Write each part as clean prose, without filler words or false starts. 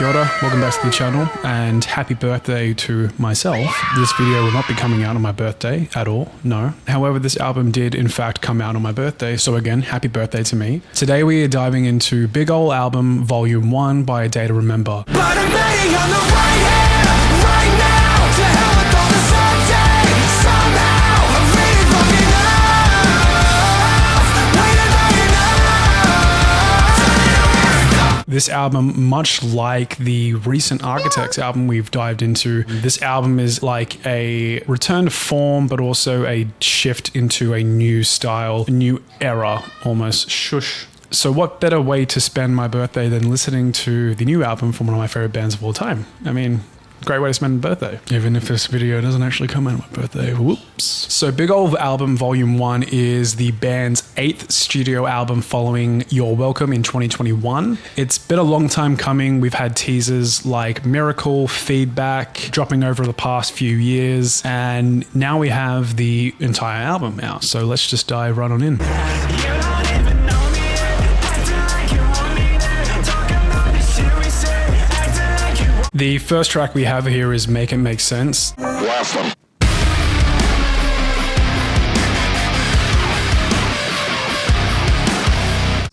Kia ora, welcome back to the channel and happy birthday to myself. This video will not be coming out on my birthday at all, no. However, this album did in fact come out on my birthday, so again, happy birthday to me. Today we are diving into Big Ole Album Volume 1 by A Day to Remember. But I'm laying on the right hand right now. To hell with all the someday. Somehow I'm really fucking up. Waiting long enough. This album, much like the recent Architects album we've dived into, this album is like a return to form, but also a shift into a new style, a new era, almost. Shush. So what better way to spend my birthday than listening to the new album from one of my favorite bands of all time? I mean, great way to spend a birthday, even if this video doesn't actually come out on my birthday. Whoops. So Big Ole Album Volume 1 is the band's 8th studio album following You're Welcome in 2021. It's been a long time coming. We've had teasers like Miracle, Feedback, dropping over the past few years, and now we have the entire album out. So let's just dive right on in. The first track we have here is Make It Make Sense. Awesome.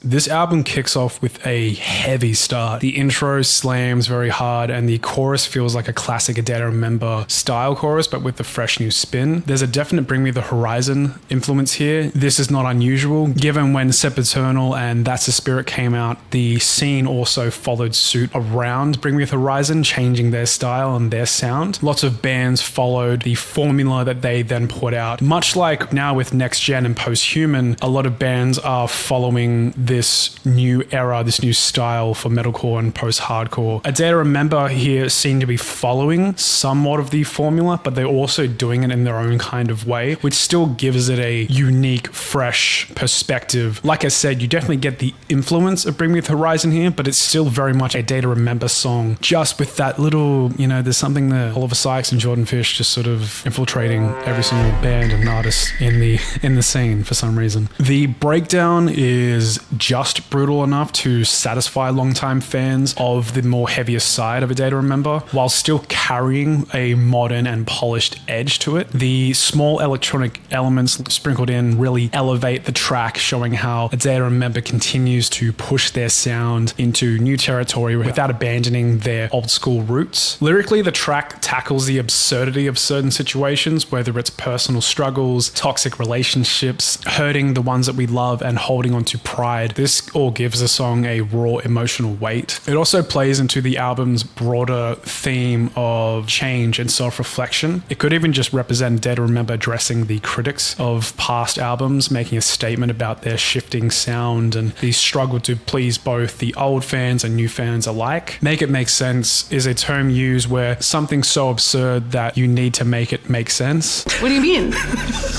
This album kicks off with a heavy start. The intro slams very hard and the chorus feels like a classic A Day to Remember style chorus, but with a fresh new spin. There's a definite Bring Me the Horizon influence here. This is not unusual, given when Sempiternal and That's the Spirit came out, the scene also followed suit around Bring Me the Horizon, changing their style and their sound. Lots of bands followed the formula that they then put out. Much like now with Next Gen and Posthuman, a lot of bands are following this new era, this new style for metalcore and post-hardcore. A Day to Remember here seem to be following somewhat of the formula, but they're also doing it in their own kind of way, which still gives it a unique, fresh perspective. Like I said, you definitely get the influence of Bring Me the Horizon here, but it's still very much a Day to Remember song, just with that little, there's something there. Oliver Sykes and Jordan Fish just sort of infiltrating every single band and artist in the scene for some reason. The breakdown is just brutal enough to satisfy longtime fans of the more heavier side of A Day to Remember, while still carrying a modern and polished edge to it. The small electronic elements sprinkled in really elevate the track, showing how A Day to Remember continues to push their sound into new territory without abandoning their old school roots. Lyrically, the track tackles the absurdity of certain situations, whether it's personal struggles, toxic relationships, hurting the ones that we love, and holding on to pride. This all gives the song a raw emotional weight. It also plays into the album's broader theme of change and self-reflection. It could even just represent Day to Remember addressing the critics of past albums, making a statement about their shifting sound and the struggle to please both the old fans and new fans alike. Make It Make Sense is a term used where something's so absurd that you need to make it make sense. What do you mean?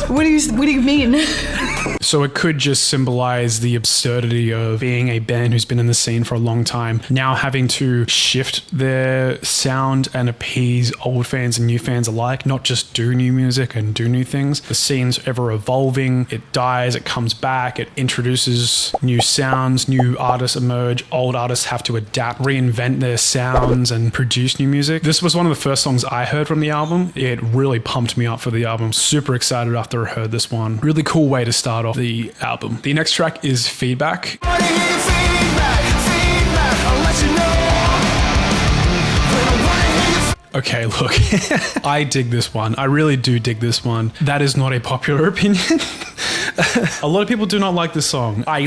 What do you mean? So it could just symbolize the absurdity of being a band who's been in the scene for a long time, now having to shift their sound and appease old fans and new fans alike, not just do new music and do new things. The scene's ever evolving, it dies, it comes back, it introduces new sounds, new artists emerge, old artists have to adapt, reinvent their sounds and produce new music. This was one of the first songs I heard from the album. It really pumped me up for the album. Super excited after I heard this one. Really cool way to start off the album. The next track is Feedback. Okay, look, I dig this one. I really do dig this one. That is not a popular opinion. A lot of people do not like this song. I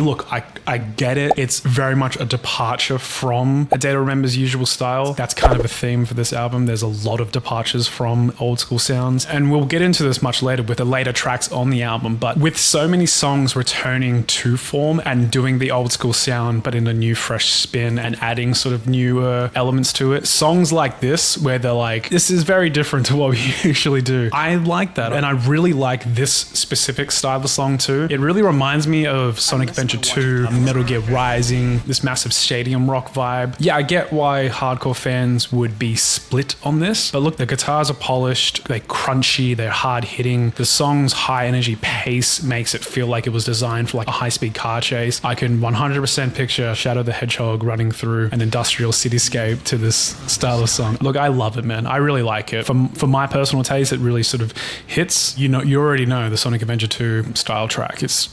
get it. It's very much a departure from A Day to Remember's usual style. That's kind of a theme for this album. There's a lot of departures from old school sounds. And we'll get into this much later with the later tracks on the album. But with so many songs returning to form and doing the old school sound, but in a new fresh spin and adding sort of newer elements to it, songs like this, where they're like, this is very different to what we usually do. I like that. And I really like this specific style of song to. It really reminds me of Sonic Adventure 2, Metal Gear Rising, this massive stadium rock vibe. Yeah, I get why hardcore fans would be split on this, but look, the guitars are polished, they're crunchy, they're hard hitting. The song's high energy pace makes it feel like it was designed for like a high-speed car chase. I can 100% picture Shadow the Hedgehog running through an industrial cityscape to this style of song. Look, I love it, man. I really like it. For my personal taste, it really sort of hits. You know, you already know the Sonic Adventure 2 style track. It's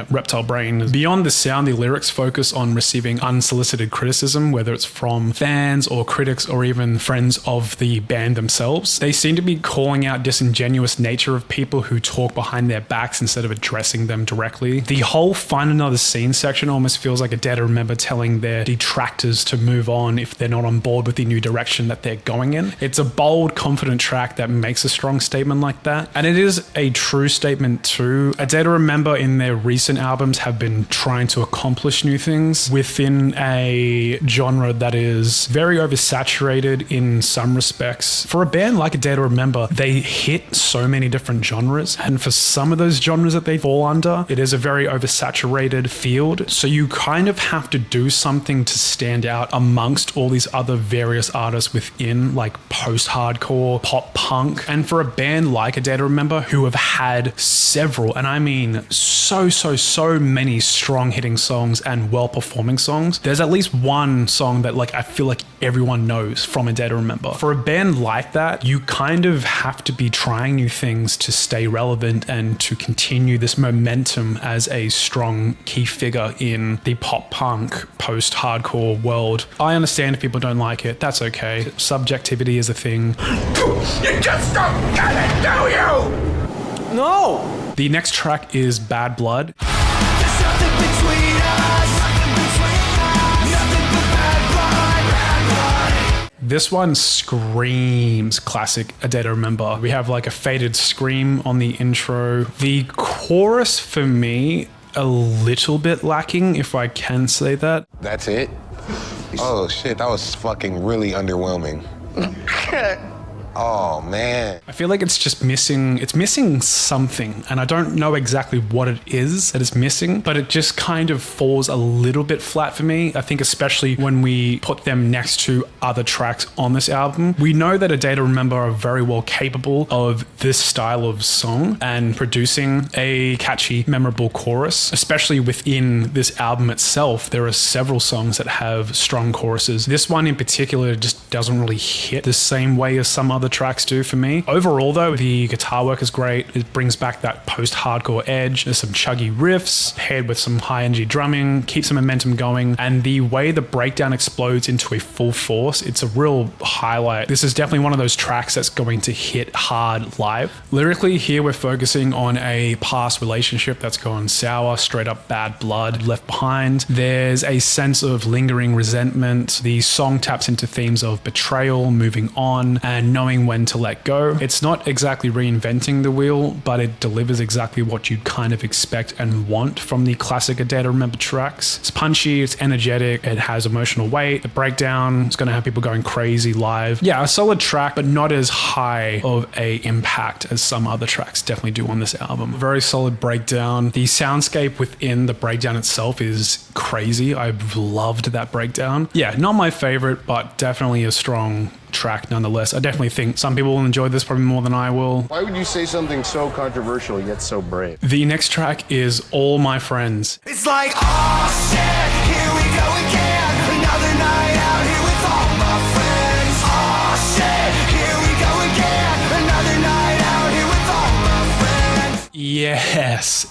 Reptile Brain. Beyond the sound, the lyrics focus on receiving unsolicited criticism, whether it's from fans or critics or even friends of the band themselves. They seem to be calling out disingenuous nature of people who talk behind their backs instead of addressing them directly. The whole Find Another Scene section almost feels like a Dead to Remember telling their detractors to move on if they're not on board with the new direction that they're going in. It's a bold, confident track that makes a strong statement like that. And it is a true statement too. A Dead to Remember in their recent albums have been trying to accomplish new things within a genre that is very oversaturated in some respects. For a band like A Day to Remember, they hit so many different genres, and for some of those genres that they fall under, it is a very oversaturated field. So you kind of have to do something to stand out amongst all these other various artists within like post-hardcore, pop punk. And for a band like A Day to Remember, who have had several, and I mean so many strong hitting songs and well-performing songs, there's at least one song that like I feel like everyone knows from A Day to Remember. For a band like that, you kind of have to be trying new things to stay relevant and to continue this momentum as a strong key figure in the pop punk post-hardcore world. I understand if people don't like it, that's okay. Subjectivity is a thing. You just don't get it, do you? No! The next track is Bad Blood. There's nothing between us. Nothing but bad blood. This one screams classic A Day to Remember. We have like a faded scream on the intro. The chorus for me, a little bit lacking, if I can say that. That's it? Oh shit, that was fucking really underwhelming. Oh man. I feel like it's just missing something, and I don't know exactly what it is that is missing, but it just kind of falls a little bit flat for me. I think especially when we put them next to other tracks on this album. We know that A Day to Remember are very well capable of this style of song and producing a catchy, memorable chorus, especially within this album itself. There are several songs that have strong choruses. This one in particular just doesn't really hit the same way as some other tracks do for me. Overall though, the guitar work is great. It brings back that post-hardcore edge. There's some chuggy riffs paired with some high energy drumming, keeps the momentum going, and the way the breakdown explodes into a full force, it's a real highlight. This is definitely one of those tracks that's going to hit hard live. Lyrically, here we're focusing on a past relationship that's gone sour, straight up bad blood left behind. There's a sense of lingering resentment. The song taps into themes of betrayal, moving on, and knowing when to let go. It's not exactly reinventing the wheel, but it delivers exactly what you'd kind of expect and want from the classic A Day to Remember tracks. It's punchy, it's energetic, it has emotional weight. The breakdown is going to have people going crazy live. Yeah, a solid track, but not as high of a impact as some other tracks definitely do on this album. Very solid breakdown. The soundscape within the breakdown itself is crazy. I've loved that breakdown. Yeah, not my favorite, but definitely a strong track nonetheless. I definitely think some people will enjoy this probably more than I will. Why would you say something so controversial yet so brave? The next track is All My Friends. It's like, oh shit, here we go again. Another night out here with all my friends. Oh shit, here we go again. Another night out here with all my friends. Yes.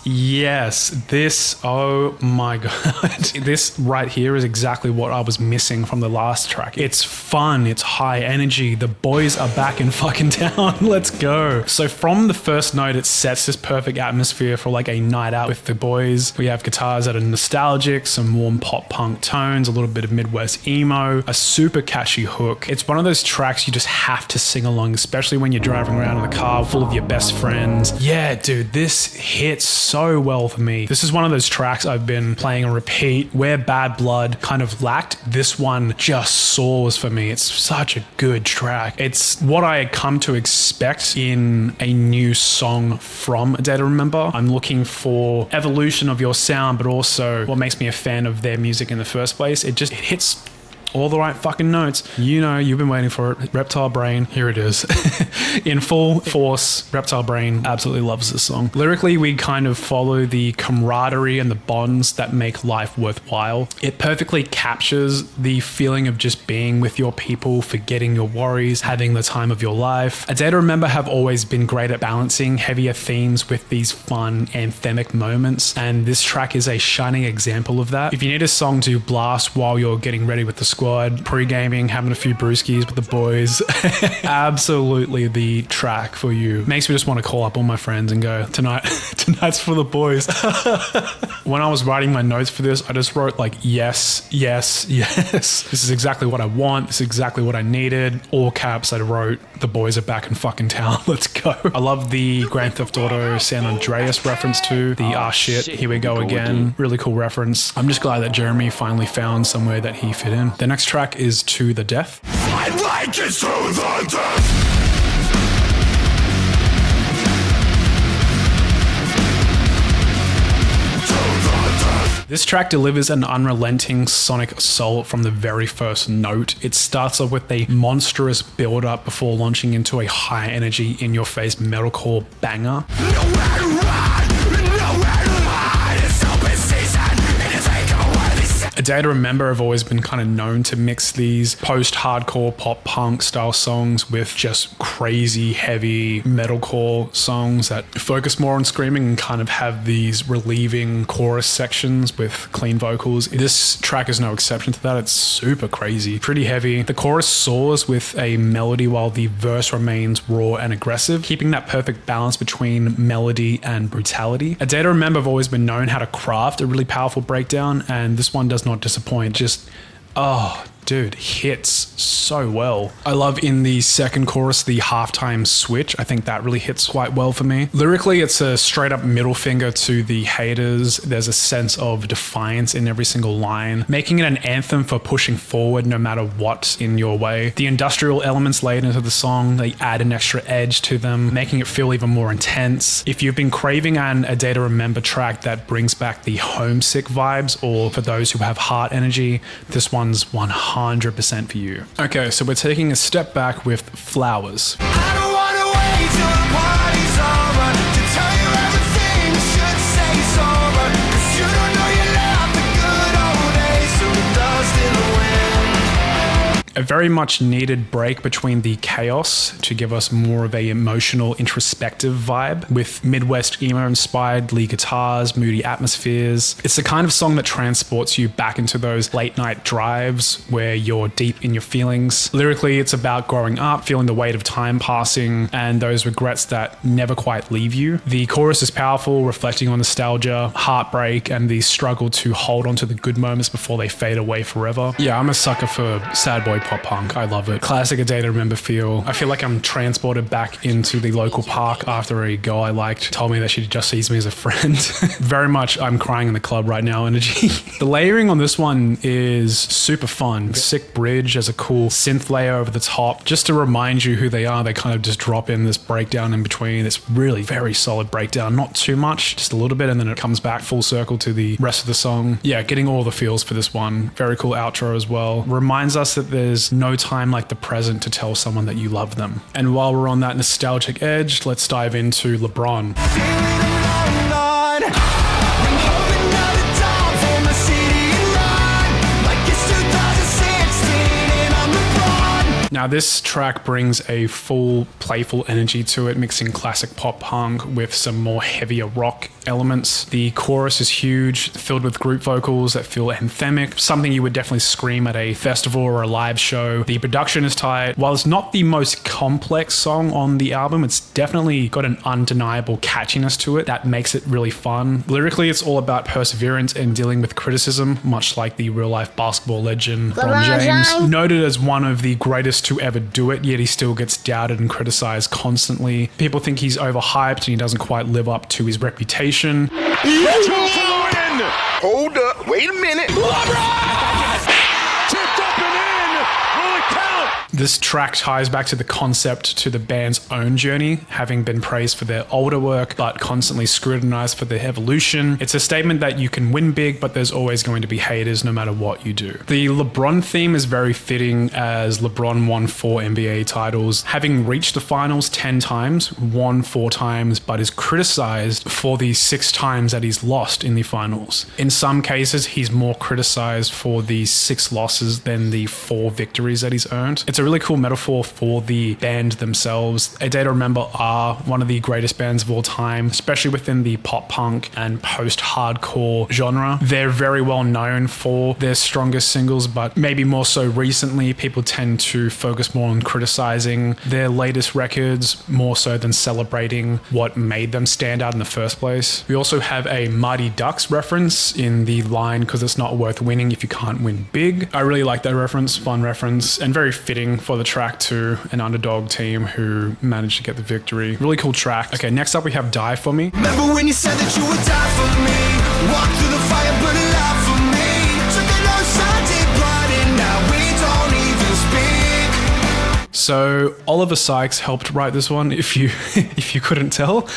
This, oh my god. This right here is exactly what I was missing from the last track. It's fun, it's high energy, the boys are back in fucking town, let's go. So from the first note, it sets this perfect atmosphere for like a night out with the boys. We have guitars that are nostalgic, some warm pop punk tones, a little bit of Midwest emo, a super catchy hook. It's one of those tracks you just have to sing along, especially when you're driving around in the car full of your best friends. Yeah, dude, this hits. hits so well for me. This is one of those tracks I've been playing on repeat. Where Bad Blood kind of lacked, this one just soars for me. It's such a good track. It's what I had come to expect in a new song from A Day to Remember. I'm looking for evolution of your sound, but also what makes me a fan of their music in the first place. It hits all the right fucking notes. You know, you've been waiting for it. Reptile Brain, here it is. In full force, Reptile Brain absolutely loves this song. Lyrically, we kind of follow the camaraderie and the bonds that make life worthwhile. It perfectly captures the feeling of just being with your people, forgetting your worries, having the time of your life. A Day to Remember have always been great at balancing heavier themes with these fun anthemic moments, and this track is a shining example of that. If you need a song to blast while you're getting ready with the squad, pre-gaming, having a few brewskis with the boys, absolutely the track for you. Makes me just want to call up all my friends and go, tonight's for the boys. When I was writing my notes for this, I just wrote like, yes, yes, yes. This is exactly what I want. This is exactly what I needed. All caps, I wrote, the boys are back in fucking town. Let's go. I love the Grand Theft Auto San Andreas reference too. The shit, here we go again. Really cool reference. I'm just glad that Jeremy finally found somewhere that he fit in. The next track is To the Death. I like it to the death. This track delivers an unrelenting sonic assault from the very first note. It starts off with a monstrous build-up before launching into a high energy, in-your-face metalcore banger. Nowhere to run, nowhere to hide. It's open season, and you take away these. A Day to Remember have always been kind of known to mix these post-hardcore pop-punk style songs with just crazy heavy metalcore songs that focus more on screaming and kind of have these relieving chorus sections with clean vocals. This track is no exception to that. It's super crazy, pretty heavy. The chorus soars with a melody while the verse remains raw and aggressive, keeping that perfect balance between melody and brutality. A Day to Remember have always been known how to craft a really powerful breakdown, and this one does not disappoint. Just, dude, hits so well. I love in the second chorus, the halftime switch. I think that really hits quite well for me. Lyrically, it's a straight up middle finger to the haters. There's a sense of defiance in every single line, making it an anthem for pushing forward no matter what's in your way. The industrial elements laid into the song, they add an extra edge to them, making it feel even more intense. If you've been craving A Day to Remember track that brings back the homesick vibes, or for those who have heart energy, this one's 100% for you. Okay, so we're taking a step back with Flowers. I don't wanna wait till the party's over to tell you everything you should say's over. 'Cause you don't know you love the good old days, so the dust in the wind. A very much needed break between the chaos to give us more of a emotional, introspective vibe with Midwest emo-inspired lead guitars, moody atmospheres. It's the kind of song that transports you back into those late-night drives where you're deep in your feelings. Lyrically, it's about growing up, feeling the weight of time passing, and those regrets that never quite leave you. The chorus is powerful, reflecting on nostalgia, heartbreak, and the struggle to hold on to the good moments before they fade away forever. Yeah, I'm a sucker for sad boy pop punk. I love it. Classic A Day to Remember feel. I feel like I'm transported back into the local park after a girl I liked told me that she just sees me as a friend. Very much I'm crying in the club right now energy. The layering on this one is super fun. Sick bridge, there's a cool synth layer over the top. Just to remind you who they are, they kind of just drop in this breakdown in between. It's really very solid breakdown. Not too much, just a little bit, and then it comes back full circle to the rest of the song. Yeah, getting all the feels for this one. Very cool outro as well. Reminds us that there's no time like the present to tell someone that you love them. And while we're on that nostalgic edge, let's dive into LeBron. Now this track brings a full playful energy to it, mixing classic pop punk with some more heavier rock elements. The chorus is huge, filled with group vocals that feel anthemic, something you would definitely scream at a festival or a live show. The production is tight. While it's not the most complex song on the album, it's definitely got an undeniable catchiness to it that makes it really fun. Lyrically, it's all about perseverance and dealing with criticism, much like the real life basketball legend LeBron James. Noted as one of the greatest to ever do it, yet he still gets doubted and criticized constantly. People think he's overhyped and he doesn't quite live up to his reputation. combination. Hold up, wait a minute. Tipped up and in. Will it count? This track ties back to the concept to the band's own journey, having been praised for their older work, but constantly scrutinized for their evolution. It's a statement that you can win big, but there's always going to be haters no matter what you do. The LeBron theme is very fitting, as LeBron won 4 NBA titles, having reached the finals 10 times, won 4 times, but is criticized for the 6 times that he's lost in the finals. In some cases, he's more criticized for the 6 losses than the 4 victories that he's earned. It's a really cool metaphor for the band themselves. A Day to Remember are one of the greatest bands of all time, especially within the pop punk and post-hardcore genre. They're very well known for their strongest singles, but maybe more so recently, people tend to focus more on criticizing their latest records more so than celebrating what made them stand out in the first place. We also have a Mighty Ducks reference in the line, "Because it's not worth winning if you can't win big." I really like that reference, fun reference, and very fitting for the track to an underdog team who managed to get the victory. Really cool track. Okay, next up we have Die For Me. Remember when you said that you would die for me? Walk through the fire, burn alive for me. Took the no side, did blood, and now we don't even speak. So Oliver Sykes helped write this one, if you couldn't tell.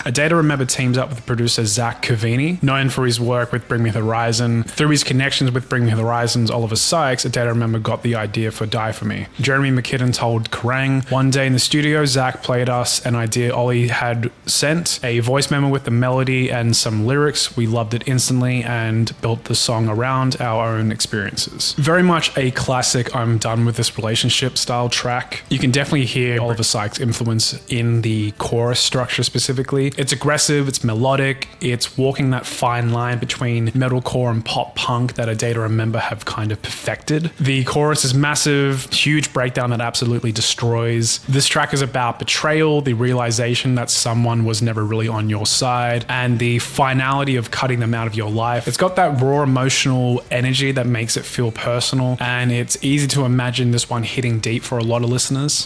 A Day to Remember teams up with producer Zach Cavini, known for his work with Bring Me the Horizon. Through his connections with Bring Me the Horizon's Oliver Sykes, A Day to Remember got the idea for Die For Me. Jeremy McKinnon told Kerrang! One day in the studio, Zach played us an idea Ollie had sent, a voice memo with the melody and some lyrics. We loved it instantly and built the song around our own experiences. Very much a classic I'm done with this relationship style track. You can definitely hear Oliver Sykes' influence in the chorus structure specifically. It's aggressive, it's melodic, it's walking that fine line between metalcore and pop punk that A Day to Remember have kind of perfected. The chorus is massive, huge breakdown that absolutely destroys. This track is about betrayal, the realization that someone was never really on your side, and the finality of cutting them out of your life. It's got that raw emotional energy that makes it feel personal, and it's easy to imagine this one hitting deep for a lot of listeners.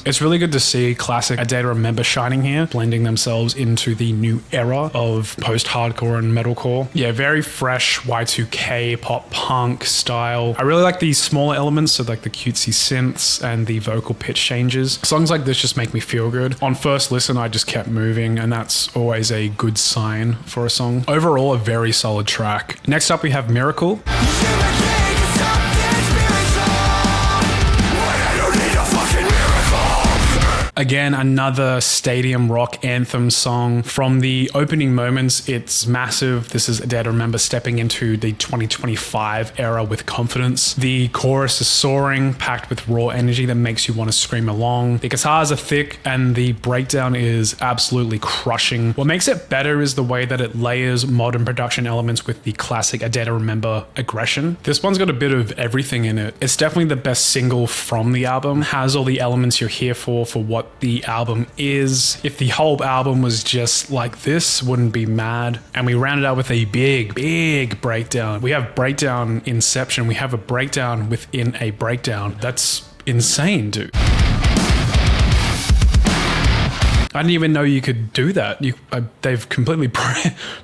It's really good to see classic A Day to Remember shining here, blending themselves into the new era of post-hardcore and metalcore. Yeah, very fresh Y2K pop punk style. I really like these smaller elements, so like the cutesy synths and the vocal pitch changes. Songs like this just make me feel good. On first listen, I just kept moving, and that's always a good sign for a song. Overall, a very solid track. Next up, we have Miracle. Again, another stadium rock anthem song. From the opening moments, it's massive. This is A Day to Remember stepping into the 2025 era with confidence. The chorus is soaring, packed with raw energy that makes you want to scream along. The guitars are thick and the breakdown is absolutely crushing. What makes it better is the way that it layers modern production elements with the classic A Day to Remember aggression. This one's got a bit of everything in it. It's definitely the best single from the album. Has all the elements you're here for what the album is. If the whole album was just like this, wouldn't be mad. And we rounded out with a big breakdown. We have breakdown inception. We have a breakdown within a breakdown. That's insane, dude. I didn't even know you could do that. They've completely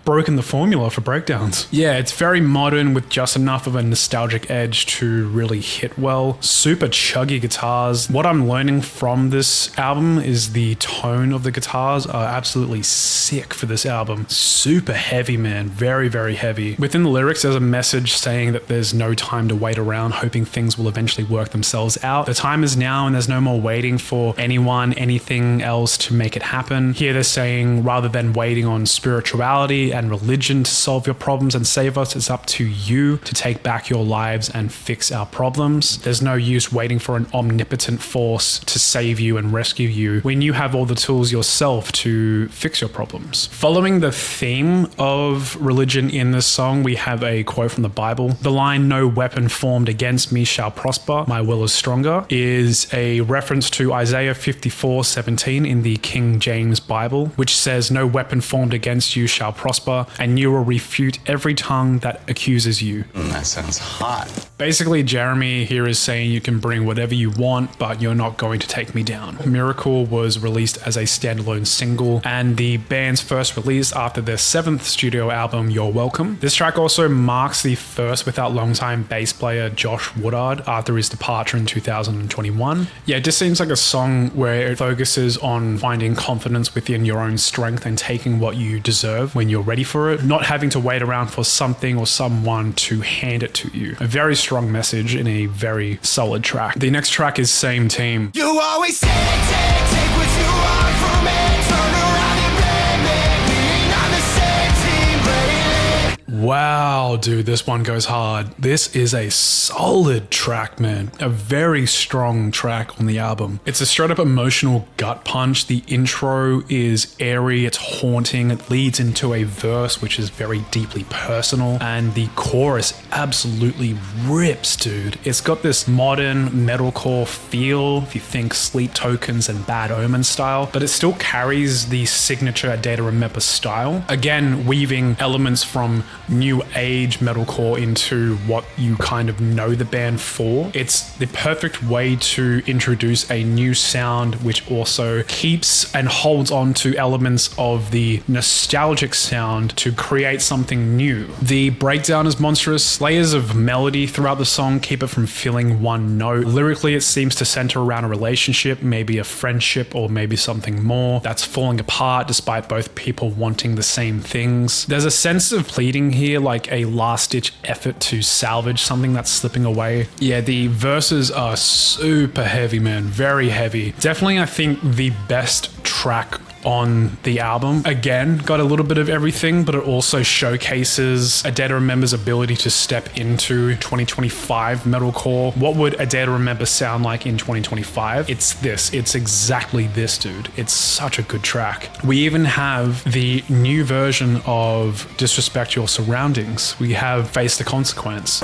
broken the formula for breakdowns. Yeah, it's very modern with just enough of a nostalgic edge to really hit well. Super chuggy guitars. What I'm learning from this album is the tone of the guitars are absolutely sick for this album. Super heavy, man. Very heavy. Within the lyrics, there's a message saying that there's no time to wait around, hoping things will eventually work themselves out. The time is now and there's no more waiting for anyone, anything else to make it happen. Here they're saying rather than waiting on spirituality and religion to solve your problems and save us, it's up to you to take back your lives and fix our problems. There's no use waiting for an omnipotent force to save you and rescue you when you have all the tools yourself to fix your problems. Following the theme of religion in this song, we have a quote from the Bible. The line, "No weapon formed against me shall prosper, my will is stronger," is a reference to Isaiah 54:17 in the King King James Bible, which says, "No weapon formed against you shall prosper, and you will refute every tongue that accuses you." That sounds hot. Basically, Jeremy here is saying you can bring whatever you want, but you're not going to take me down. Miracle was released as a standalone single, and the band's first release after their 7th studio album, You're Welcome. This track also marks the first without longtime bass player Josh Woodard after his departure in 2021. Yeah, it just seems like a song where it focuses on finding confidence within your own strength and taking what you deserve when you're ready for it, not having to wait around for something or someone to hand it to you. A very strong message in a very solid track. The next track is Same Team. You always take what you want from me. Turn around and blame me. We ain't on the same team lately. Wow, dude, this one goes hard. This is a solid track, man. A very strong track on the album. It's a straight up emotional gut punch. The intro is airy, it's haunting, it leads into a verse which is very deeply personal, and the chorus absolutely rips, dude. It's got this modern metalcore feel, if you think Sleep Tokens and Bad Omen style, but it still carries the signature A Day to Remember style. Again, weaving elements from new age metalcore into what you kind of know the band for. It's the perfect way to introduce a new sound which also keeps and holds on to elements of the nostalgic sound to create something new. The breakdown is monstrous. Layers of melody throughout the song keep it from feeling one note. Lyrically, it seems to center around a relationship, maybe a friendship, or maybe something more that's falling apart despite both people wanting the same things. There's a sense of pleading here, like a last-ditch effort to salvage something that's slipping away. Yeah, the verses are super heavy, man. Very heavy. Definitely, I think, the best track on the album. Again, got a little bit of everything, but it also showcases A Day to Remember's ability to step into 2025 metalcore. What would A Day to Remember sound like in 2025? It's this. It's exactly this, dude. It's such a good track. We even have the new version of Disrespect Your Surroundings. We have Face the Consequence.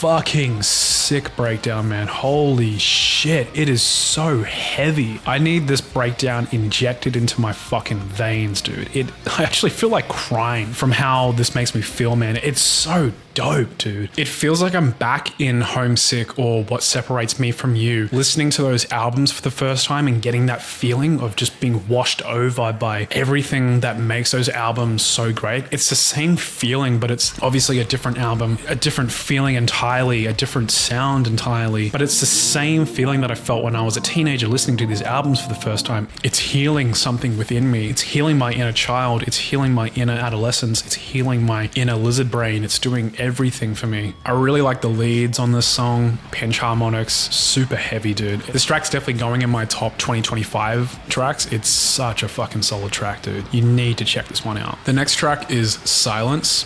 Fucking sick breakdown, man. Holy shit. It is so heavy. I need this breakdown injected into my fucking veins, dude. I actually feel like crying from how this makes me feel, man. It's so dope, dude. It feels like I'm back in Homesick or What Separates Me From You, listening to those albums for the first time and getting that feeling of just being washed over by everything that makes those albums so great. It's the same feeling, but it's obviously a different album, a different feeling entirely, a different sound entirely, but it's the same feeling that I felt when I was a teenager listening to these albums for the first time. It's healing something within me. It's healing my inner child. It's healing my inner adolescence. It's healing my inner lizard brain. It's doing everything for me. I really like the leads on this song. Pinch harmonics, super heavy, dude. This track's definitely going in my top 2025 tracks. It's such a fucking solid track, dude. You need to check this one out. The next track is Silence.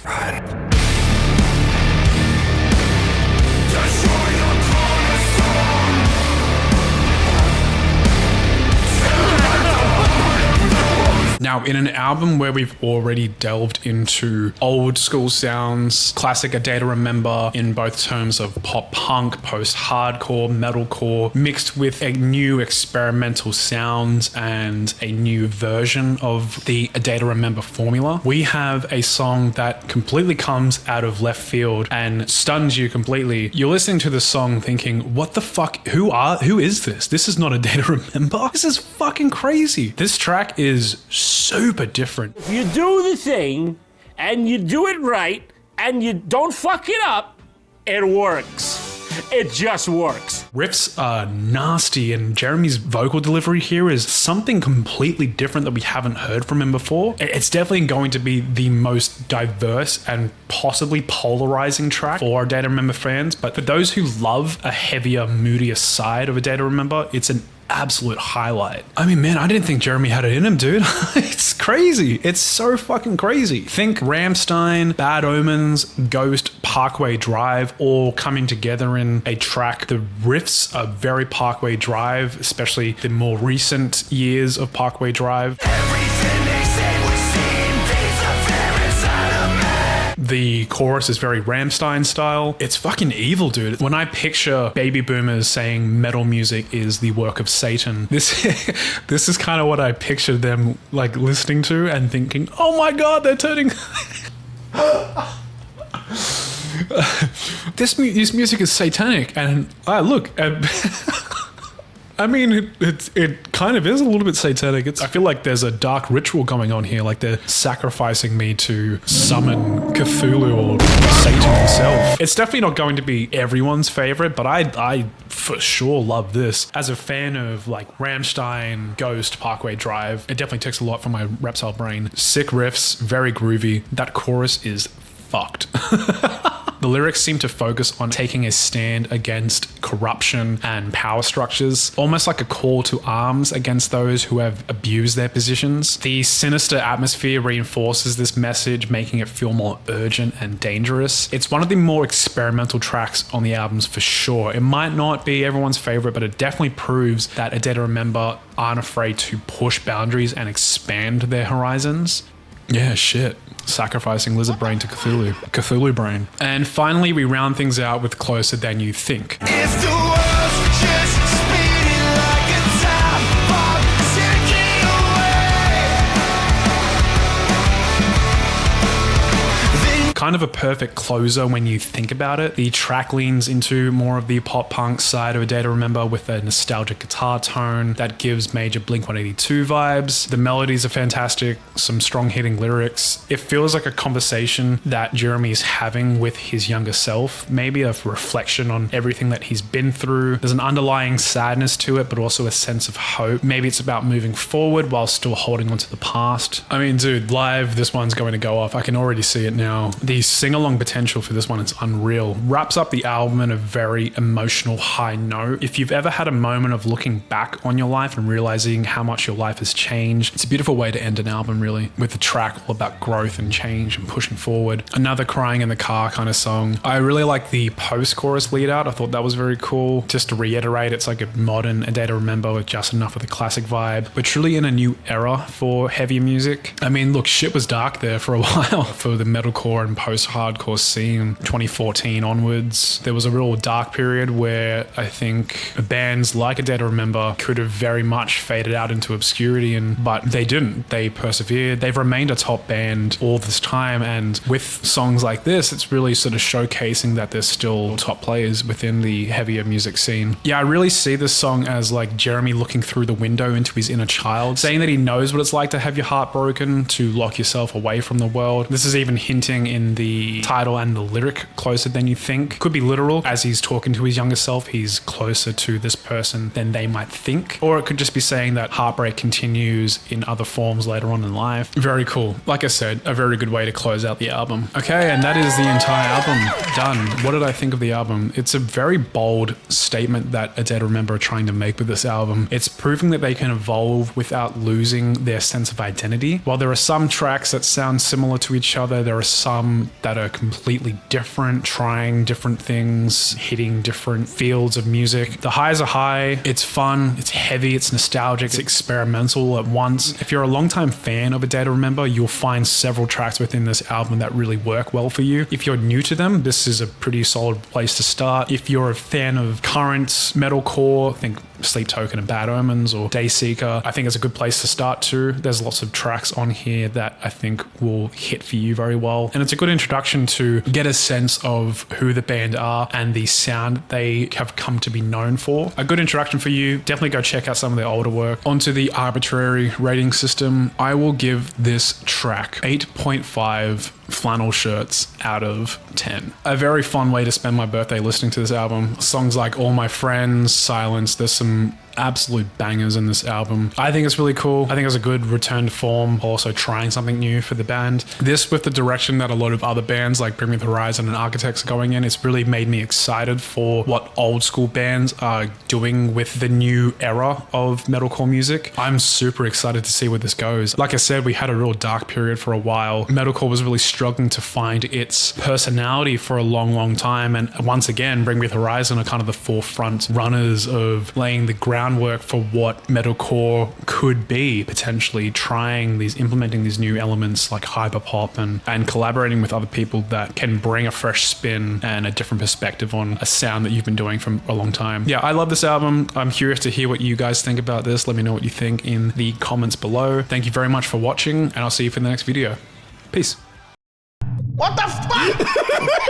Now, in an album where we've already delved into old school sounds, classic A Day to Remember in both terms of pop punk, post-hardcore, metalcore, mixed with a new experimental sound and a new version of the A Day to Remember formula, we have a song that completely comes out of left field and stuns you completely. You're listening to the song thinking, what the fuck? Who is this? This is not A Day to Remember. This is fucking crazy. This track is super different. If you do the thing and you do it right and you don't fuck it up, it works. It just works. Riffs are nasty, and Jeremy's vocal delivery here is something completely different that we haven't heard from him before. It's definitely going to be the most diverse and possibly polarizing track for A Day to Remember fans, but for those who love a heavier, moodier side of A Day to Remember, it's an absolute highlight. I mean, man, I didn't think Jeremy had it in him, dude. It's crazy. It's so fucking crazy. Think Rammstein, Bad Omens, Ghost, Parkway Drive, all coming together in a track. The riffs are very Parkway Drive, especially the more recent years of Parkway Drive. Everything they say was seen, these are fair inside of me. The chorus is very Rammstein style. It's fucking evil, dude. When I picture baby boomers saying metal music is the work of Satan, this is kind of what I pictured them like listening to and thinking, oh my god, they're turning... This music is satanic, and look, I mean, it kind of is a little bit satanic. I feel like there's a dark ritual going on here, like they're sacrificing me to summon Cthulhu or Satan himself. It's definitely not going to be everyone's favorite, but I for sure love this. As a fan of like Rammstein, Ghost, Parkway Drive, it definitely takes a lot from my reptile brain. Sick riffs, very groovy. That chorus is fucked. The lyrics seem to focus on taking a stand against corruption and power structures, almost like a call to arms against those who have abused their positions. The sinister atmosphere reinforces this message, making it feel more urgent and dangerous. It's one of the more experimental tracks on the albums for sure. It might not be everyone's favorite, but it definitely proves that A Day to Remember aren't afraid to push boundaries and expand their horizons. Yeah, shit. Sacrificing lizard brain to Cthulhu brain. And finally, we round things out with Closer Than You Think. If the world's just spinning like a time bomb ticking away, Kind of a perfect closer when you think about it. The track leans into more of the pop punk side of A Day to Remember with a nostalgic guitar tone that gives major Blink-182 vibes. The melodies are fantastic, some strong hitting lyrics. It feels like a conversation that Jeremy's having with his younger self, maybe a reflection on everything that he's been through. There's an underlying sadness to it, but also a sense of hope. Maybe it's about moving forward while still holding on to the past. I mean, dude, live, this one's going to go off. I can already see it now. The sing-along potential for this one is unreal. Wraps up the album in a very emotional high note. If you've ever had a moment of looking back on your life and realizing how much your life has changed, it's a beautiful way to end an album, really, with the track all about growth and change and pushing forward. Another crying in the car kind of song. I really like the post-chorus lead out. I thought that was very cool. Just to reiterate, it's like a modern A Day to Remember with just enough of the classic vibe. We're truly in a new era for heavy music. I mean, look, shit was dark there for a while for the metalcore and post-hardcore scene. 2014 onwards, there was a real dark period where I think bands like A Day to Remember could have very much faded out into obscurity, but they didn't. They persevered. They've remained a top band all this time, and with songs like this, it's really sort of showcasing that they're still top players within the heavier music scene. Yeah, I really see this song as like Jeremy looking through the window into his inner child, saying that he knows what it's like to have your heart broken, to lock yourself away from the world. This is even hinting in the title and the lyric, Closer Than You Think. Could be literal, as he's talking to his younger self, he's closer to this person than they might think. Or it could just be saying that heartbreak continues in other forms later on in life. Very cool. Like I said, a very good way to close out the album. Okay, and that is the entire album done. What did I think of the album? It's a very bold statement that A Day to Remember are trying to make with this album. It's proving that they can evolve without losing their sense of identity. While there are some tracks that sound similar to each other, there are some that are completely different, trying different things, hitting different fields of music. The highs are high, it's fun, it's heavy, it's nostalgic, it's experimental at once. If you're a longtime fan of A Day to Remember, you'll find several tracks within this album that really work well for you. If you're new to them, this is a pretty solid place to start. If you're a fan of current metalcore, think Sleep Token and Bad Omens or Dayseeker, I think it's a good place to start too. There's lots of tracks on here that I think will hit for you very well. And it's a good introduction to get a sense of who the band are and the sound they have come to be known for. A good introduction for you. Definitely go check out some of their older work. Onto the arbitrary rating system. I will give this track 8.5 flannel shirts out of 10. A very fun way to spend my birthday listening to this album. Songs like All My Friends, Silence, there's some absolute bangers in this album. I think it's really cool. I think it's a good return to form, also trying something new for the band. This, with the direction that a lot of other bands like Bring Me the Horizon and Architects are going in, it's really made me excited for what old school bands are doing with the new era of metalcore music. I'm super excited to see where this goes. Like I said, we had a real dark period for a while. Metalcore was really struggling to find its personality for a long time, and once again, Bring Me the Horizon are kind of the forefront runners of laying the ground groundwork for what metalcore could be, potentially implementing these new elements like hyperpop and collaborating with other people that can bring a fresh spin and a different perspective on a sound that you've been doing for a long time. Yeah, I love this album. I'm curious to hear what you guys think about this. Let me know what you think in the comments below. Thank you very much for watching, and I'll see you for the next video. Peace. What the fuck?